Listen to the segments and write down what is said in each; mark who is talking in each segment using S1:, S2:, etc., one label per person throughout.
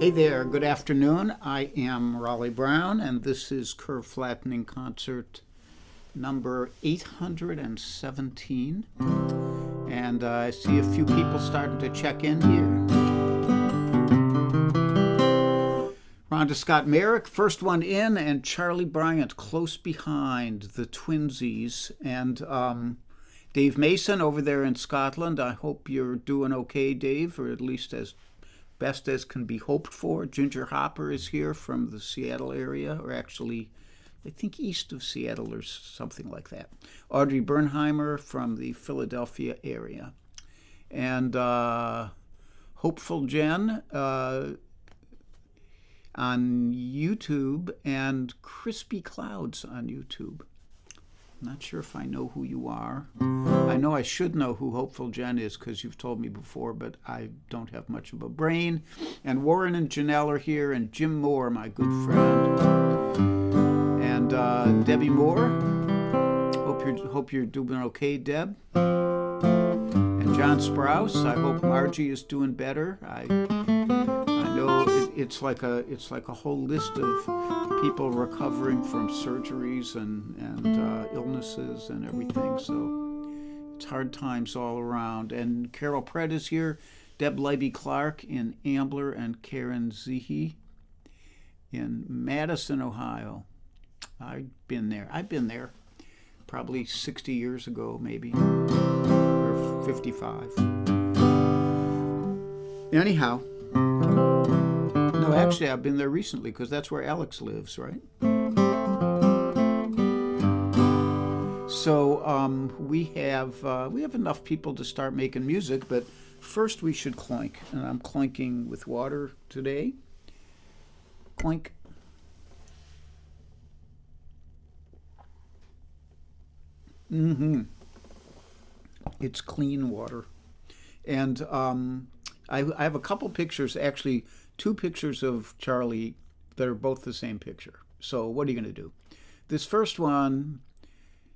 S1: Hey there, good afternoon. I am Raleigh Brown, and this is Curve Flattening Concert number 817. And I see a few people starting to check in here. Rhonda Scott Merrick, first one in, and Charlie Bryant close behind, the twinsies. And Dave Mason over there in Scotland. I hope you're doing okay, Dave, or at least as best as can be hoped for. Ginger Hopper is here from the Seattle area, or actually, I think east of Seattle or something like that. Audrey Bernheimer from the Philadelphia area. And Hopeful Jen on YouTube, and Crispy Clouds on YouTube. Not sure if I know who you are. I know I should know who Hopeful Jen is because you've told me before, but I don't have much of a brain. And Warren and Janelle are here, and Jim Moore, my good friend. And Debbie Moore. Hope you're doing okay, Deb. And John Sprouse. I hope Margie is doing better. I know it's like a whole list of people recovering from surgeries and illnesses and everything. So it's hard times all around. And Carol Pratt is here. Deb Levy Clark in Ambler, and Karen Zehe in Madison, Ohio. I've been there probably 60 years ago, maybe, or 55. Anyhow, no, actually, I've been there recently because that's where Alex lives, right? So we have enough people to start making music, but first we should clink, and I'm clinking with water today. Clink. It's clean water, and I have a couple pictures, actually 2 pictures of Charlie that are both the same picture. So what are you going to do? This first one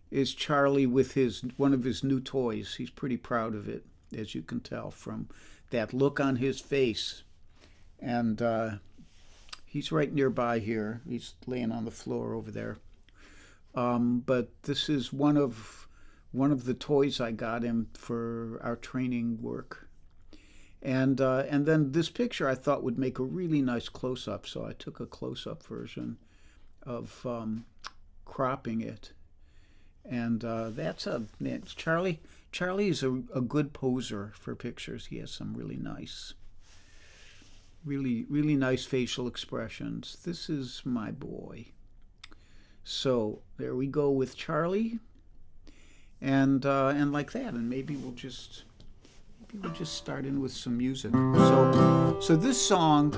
S1: is Charlie with one of his new toys. He's pretty proud of it, as you can tell from that look on his face. And he's right nearby here. He's laying on the floor over there. But this is one of the toys I got him for our training work. And then this picture I thought would make a really nice close-up, so I took a close-up version of cropping it. And Charlie is a good poser for pictures. He has some really nice facial expressions. This is my boy. So there we go with Charlie, and like that, and maybe we'll just start in with some music. So this song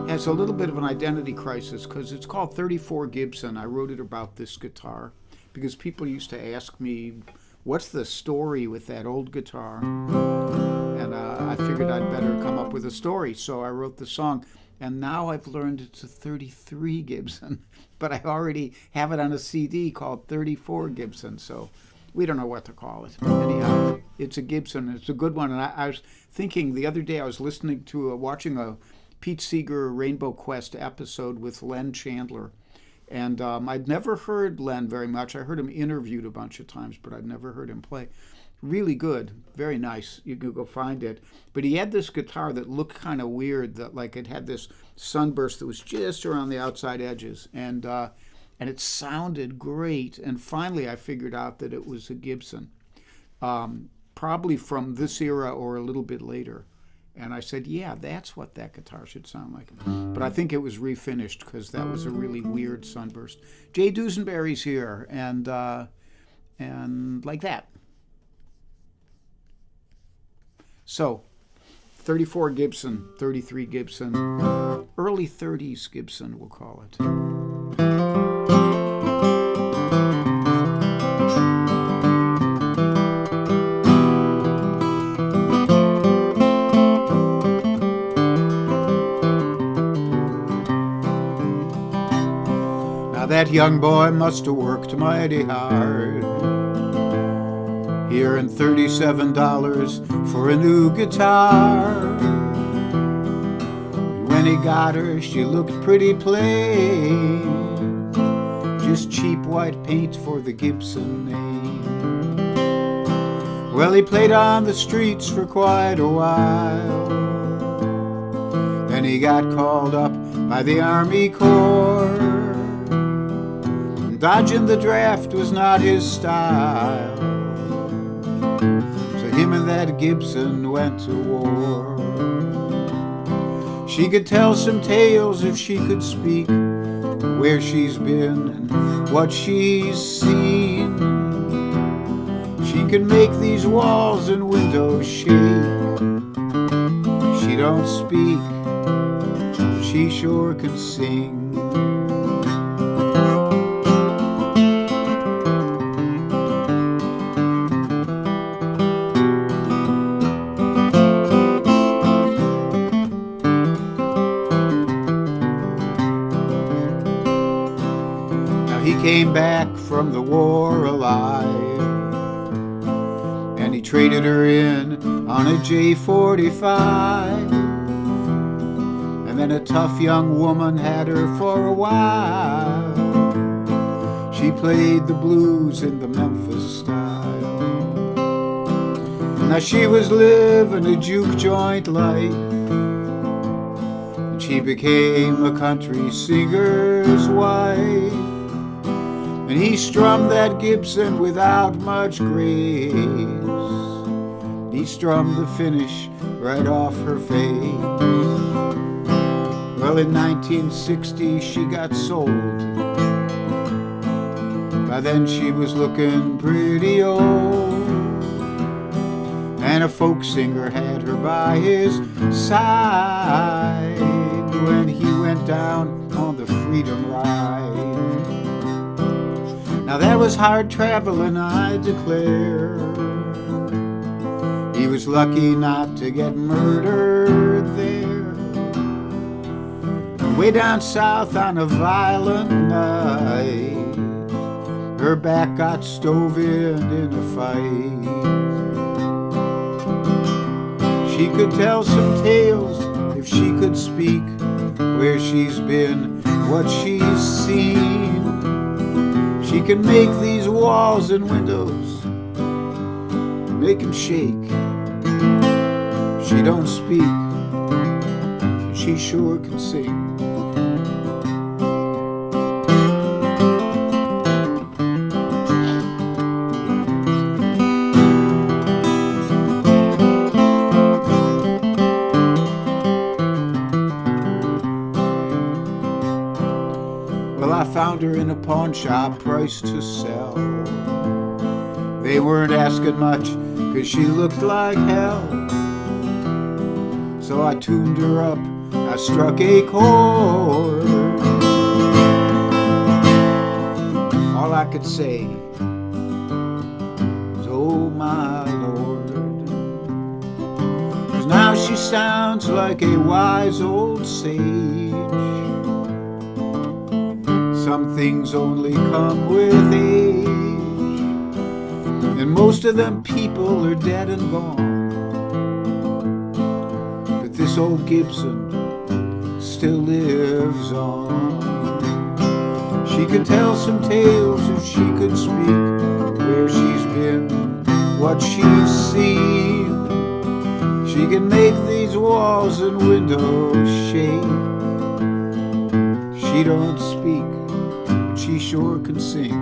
S1: has a little bit of an identity crisis because it's called 34 Gibson. I wrote it about this guitar because people used to ask me, what's the story with that old guitar? And I figured I'd better come up with a story, so I wrote the song. And now I've learned it's a 33 Gibson, but I already have it on a CD called 34 Gibson, so we don't know what to call it. Anyhow, it's a Gibson. It's a good one. And I was thinking the other day, I was watching a Pete Seeger Rainbow Quest episode with Len Chandler. And I'd never heard Len very much. I heard him interviewed a bunch of times, but I'd never heard him play. Really good, very nice. You can go find it. But he had this guitar that looked kind of weird, that like it had this sunburst that was just around the outside edges. And it sounded great. And finally, I figured out that it was a Gibson, probably from this era or a little bit later. And I said, yeah, that's what that guitar should sound like. But I think it was refinished because that was a really weird sunburst. Jay Dusenberry's here, and like that. So, 34 Gibson, 33 Gibson, early 30s Gibson, we'll call it. That young boy must have worked mighty hard. Here and $37 for a new guitar. When he got her, she looked pretty plain, just cheap white paint for the Gibson name. Well, he played on the streets for quite a while, then he got called up by the Army Corps. Dodging the draft was not his style, so him and that Gibson went to war. She could tell some tales if she could speak, where she's been and what she's seen. She can make these walls and windows shake. She don't speak, she sure can sing. He came back from the war alive, and he traded her in on a J45. And then a tough young woman had her for a while. She played the blues in the Memphis style. Now she was living a juke joint life, and she became a country singer's wife. And he strummed that Gibson without much grace. He strummed the finish right off her face. Well, in 1960 she got sold. By then she was looking pretty old, and a folk singer had her by his side when he went down on the Freedom Ride. Now that was hard traveling, I declare. He was lucky not to get murdered there. Way down south on a violent night, her back got stove in a fight. She could tell some tales if she could speak, where she's been, what she's seen. She can make these walls and windows, make 'em shake. She don't speak, she sure can sing. Well, I found her in a pawn shop, priced to sell. They weren't asking much, 'cause she looked like hell. So I tuned her up, I struck a chord. All I could say was, oh my Lord. 'Cause now she sounds like a wise old sage. Some things only come with age, and most of them people are dead and gone. But this old Gibson still lives on. She could tell some tales if she could speak, where she's been, what she's seen. She can make these walls and windows shake. She don't speak, she sure can sing.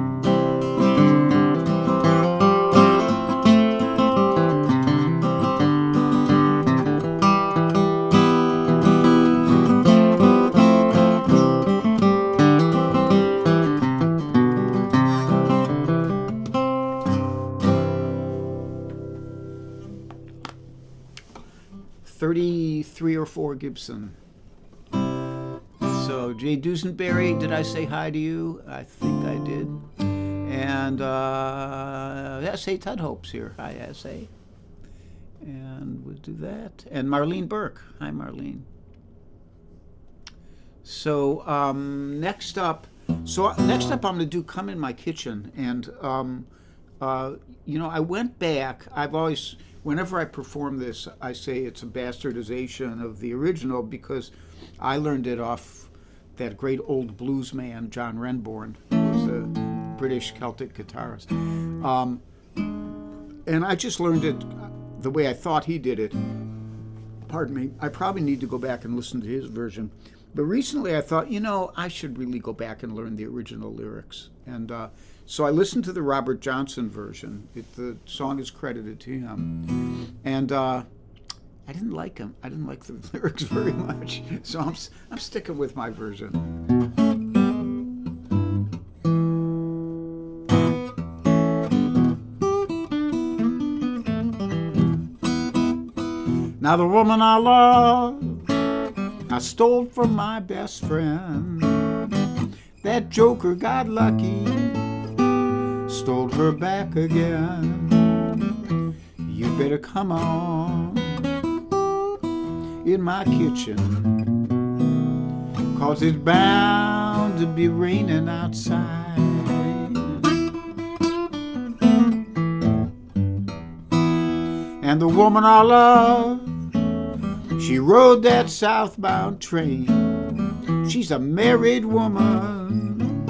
S1: .33 or 4 Gibson. So Jay Dusenberry, did I say hi to you? I think I did. And S.A. Tudhope's here. Hi, S.A. And we'll do that. And Marlene Burke. Hi, Marlene. So next up I'm going to do Come in My Kitchen. And I went back. I've always, whenever I perform this, I say it's a bastardization of the original because I learned it off that great old blues man, John Renbourn, who was a British Celtic guitarist. And I just learned it the way I thought he did it. Pardon me. I probably need to go back and listen to his version. But recently I thought, I should really go back and learn the original lyrics. And so I listened to the Robert Johnson version. The song is credited to him. And I didn't like him. I didn't like the lyrics very much. So I'm sticking with my version. Now the woman I love, I stole from my best friend. That joker got lucky, stole her back again. You better come on in my kitchen, 'cause it's bound to be raining outside. And the woman I love, she rode that southbound train. She's a married woman,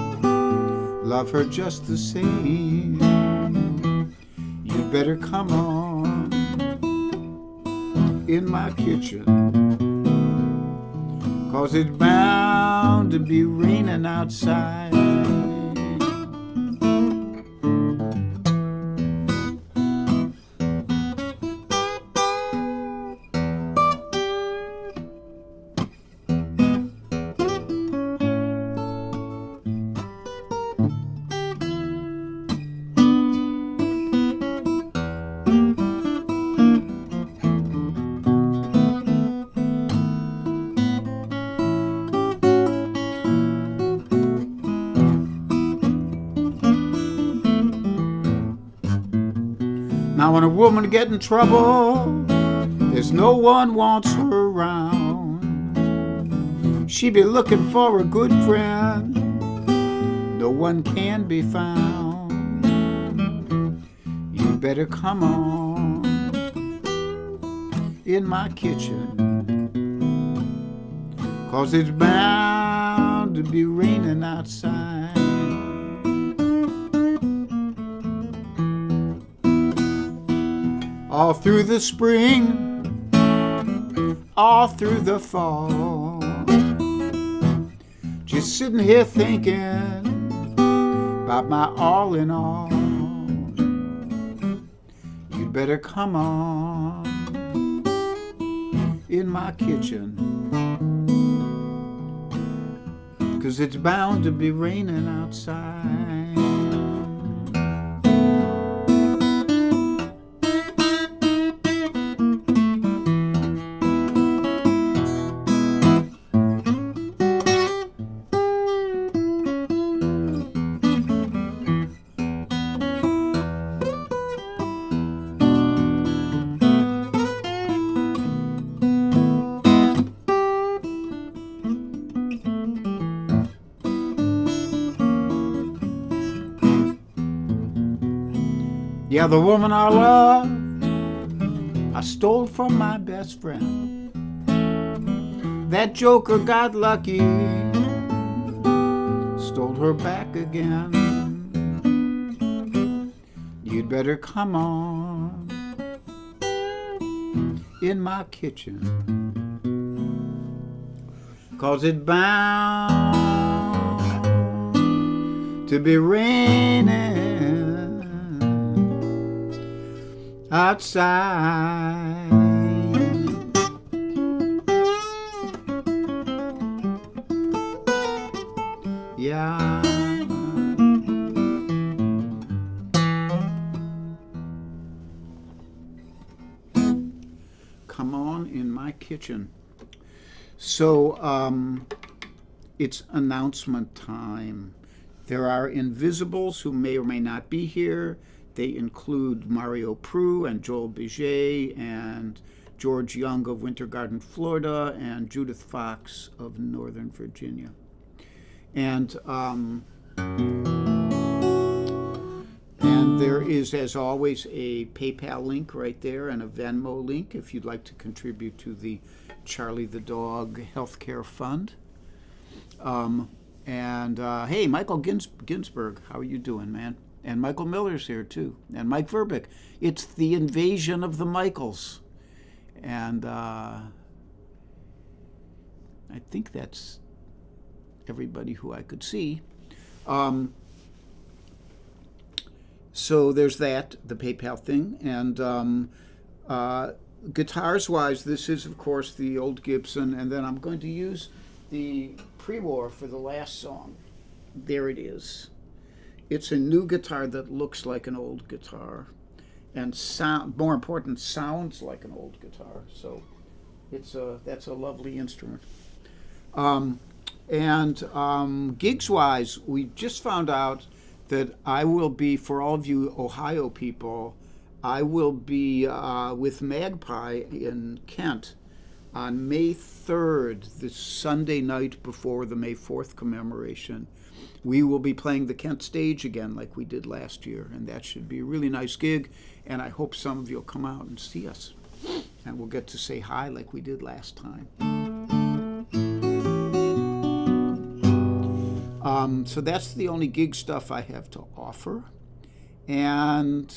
S1: love her just the same. You better come on in my kitchen, 'cause it's bound to be raining outside. Now when a woman gets in trouble, there's no one wants her around. She be looking for a good friend, no one can be found. You better come on in my kitchen, 'cause it's bound to be raining outside. All through the spring, all through the fall, just sitting here thinking about my all in all. You better come on in my kitchen, 'cause it's bound to be raining outside. Yeah, the woman I love, I stole from my best friend. That joker got lucky, stole her back again. You'd better come on in my kitchen, 'cause it's bound to be raining outside. Yeah. Come on in my kitchen. So it's announcement time. There are invisibles who may or may not be here. They include Mario Prue and Joel Biget and George Young of Winter Garden, Florida, and Judith Fox of Northern Virginia. And There is, as always, a PayPal link right there and a Venmo link if you'd like to contribute to the Charlie the Dog Healthcare Fund. Hey, Michael Ginsberg, how are you doing, man? And Michael Miller's here, too. And Mike Verbeek. It's the invasion of the Michaels. And I think that's everybody who I could see. So there's that, the PayPal thing. And guitars-wise, this is, of course, the old Gibson. And then I'm going to use the pre-war for the last song. There it is. It's a new guitar that looks like an old guitar, and more important, sounds like an old guitar. So that's a lovely instrument. Gigs-wise, we just found out that I will be, for all of you Ohio people, I will be with Magpie in Kent on May 3rd, the Sunday night before the May 4th commemoration. We will be playing the Kent stage again like we did last year, and that should be a really nice gig, and I hope some of you will come out and see us, and we'll get to say hi like we did last time. So that's the only gig stuff I have to offer, and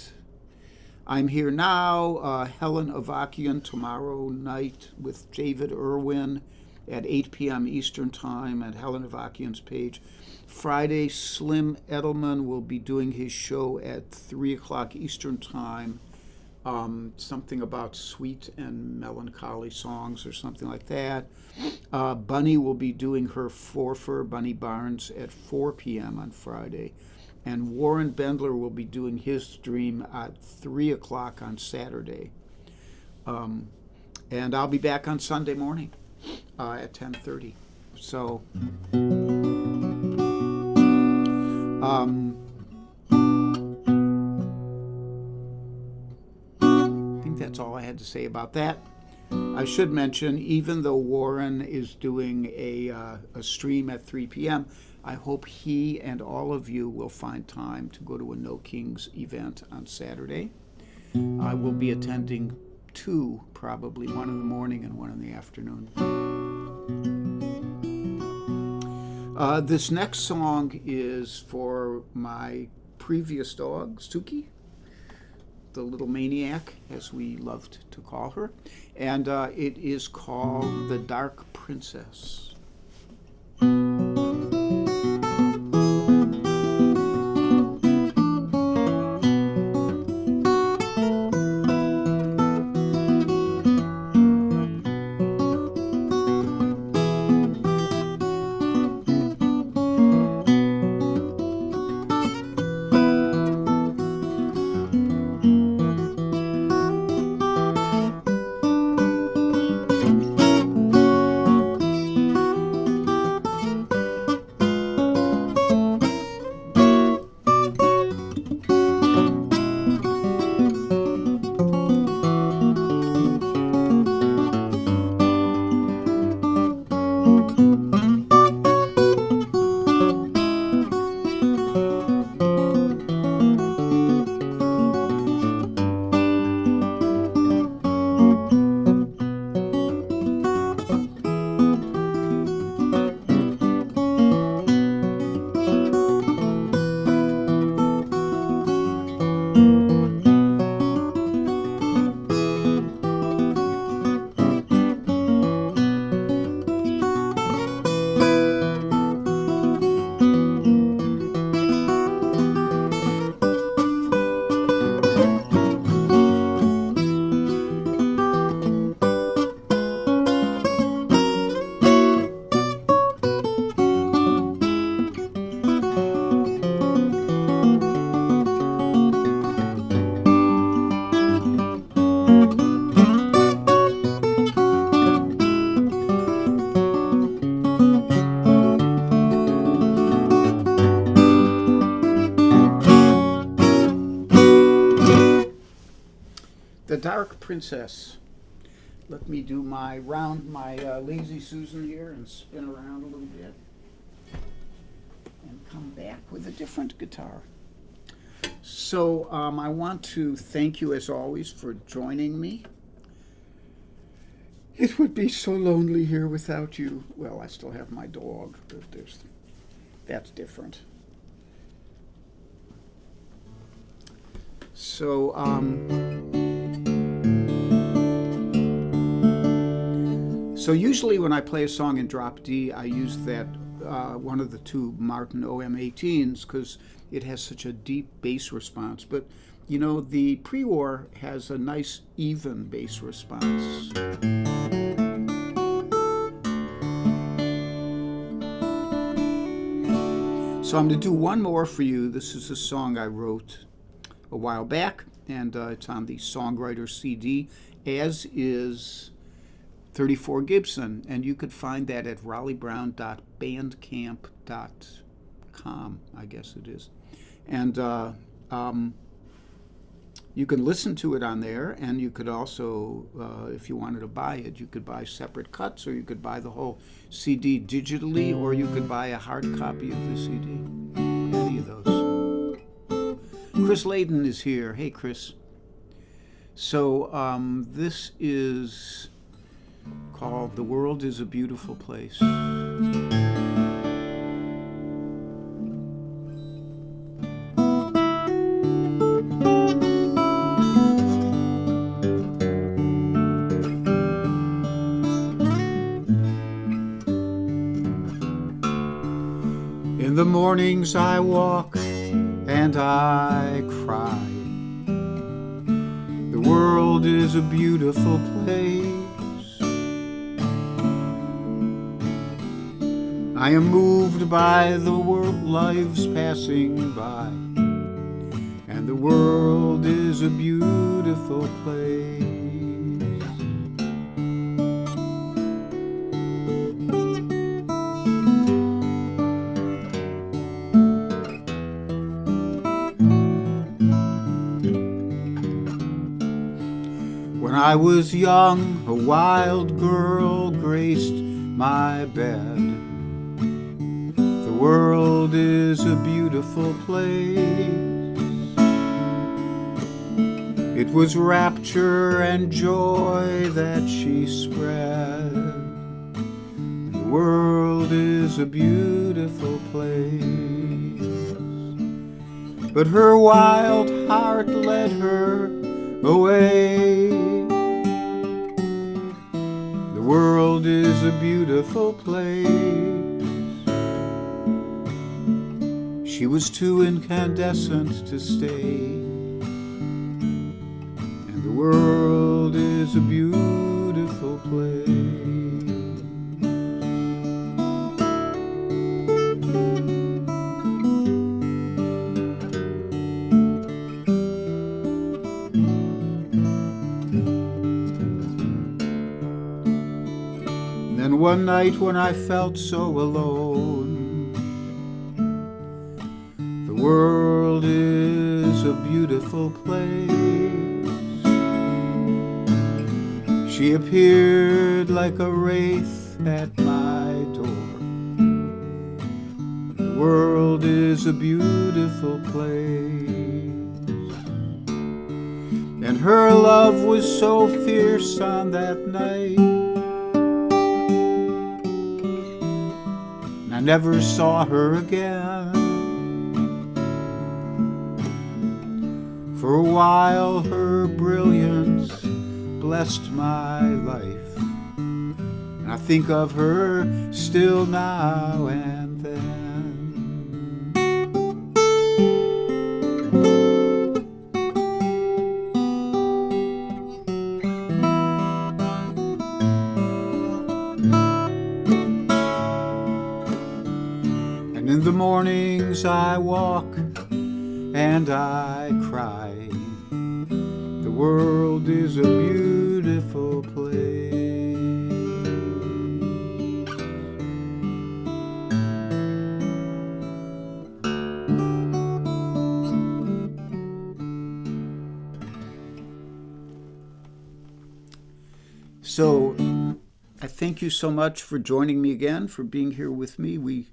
S1: I'm here now, Helen Avakian tomorrow night with David Irwin at 8 p.m. Eastern Time at Helen Avakian's page. Friday, Slim Edelman will be doing his show at 3 o'clock Eastern Time, something about sweet and melancholy songs or something like that. Bunny will be doing her forfer, Bunny Barnes, at 4 p.m. on Friday. And Warren Bendler will be doing his stream at 3 o'clock on Saturday. And I'll be back on Sunday morning at 10:30. So I think that's all I had to say about that. I should mention, even though Warren is doing a stream at 3 p.m., I hope he and all of you will find time to go to a No Kings event on Saturday. I will be attending two, probably, one in the morning and one in the afternoon. This next song is for my previous dog, Suki, the little maniac, as we loved to call her, and it is called The Dark Princess. The Dark Princess. Let me do my Lazy Susan here and spin around a little bit and come back with a different guitar. So I want to thank you as always for joining me. It would be so lonely here without you. Well, I still have my dog, but that's different. So so usually when I play a song in drop D, I use that one of the two Martin OM18s because it has such a deep bass response. But you know, the pre-war has a nice even bass response. So I'm going to do one more for you. This is a song I wrote a while back, and it's on the Songwriter CD, as is 34 Gibson, and you could find that at rolleybrown.bandcamp.com, I guess it is. And you can listen to it on there, and you could also, if you wanted to buy it, you could buy separate cuts, or you could buy the whole CD digitally, or you could buy a hard copy of the CD. Any of those. Chris Layden is here. Hey, Chris. So this is called "The World is a Beautiful Place." In the mornings I walk and I cry. The world is a beautiful place. I am moved by the world lives passing by, and the world is a beautiful place. When I was young, a wild girl graced my bed. The world is a beautiful place. It was rapture and joy that she spread. The world is a beautiful place. But her wild heart led her away. The world is a beautiful place. She was too incandescent to stay, and the world is a beautiful place. Then one night when I felt so alone, the world is a beautiful place. She appeared like a wraith at my door. The world is a beautiful place. And her love was so fierce on that night, I never saw her again. For a while her brilliance blessed my life, and I think of her still now and then. And in the mornings I walk and I cry. The world is a beautiful place. So I thank you so much for joining me again, for being here with me. We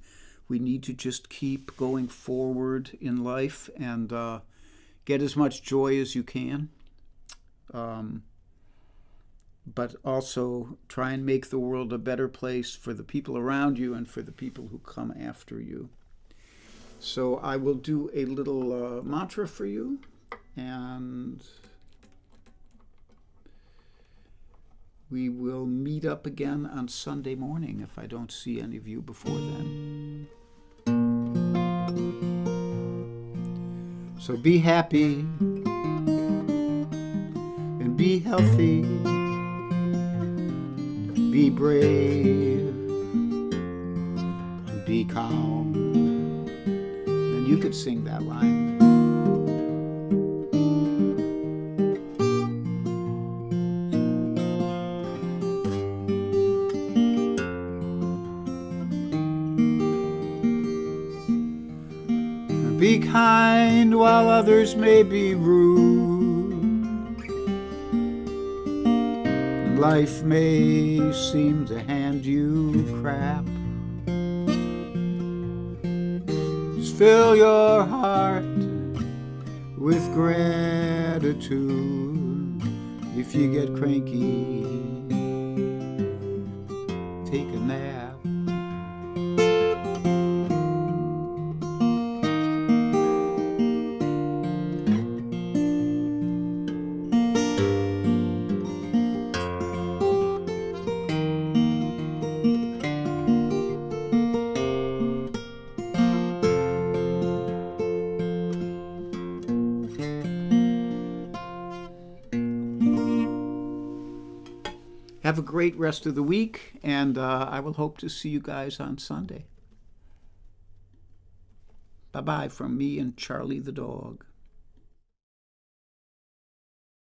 S1: need to just keep going forward in life, and get as much joy as you can, but also try and make the world a better place for the people around you and for the people who come after you. So I will do a little mantra for you, and we will meet up again on Sunday morning if I don't see any of you before then. So be happy and be healthy, be brave and be calm. And you could sing that line. Be kind while others may be rude. Life may seem to hand you crap. Just fill your heart with gratitude. If you get cranky, take a nap. Have a great rest of the week, and I will hope to see you guys on Sunday. Bye-bye from me and Charlie the dog.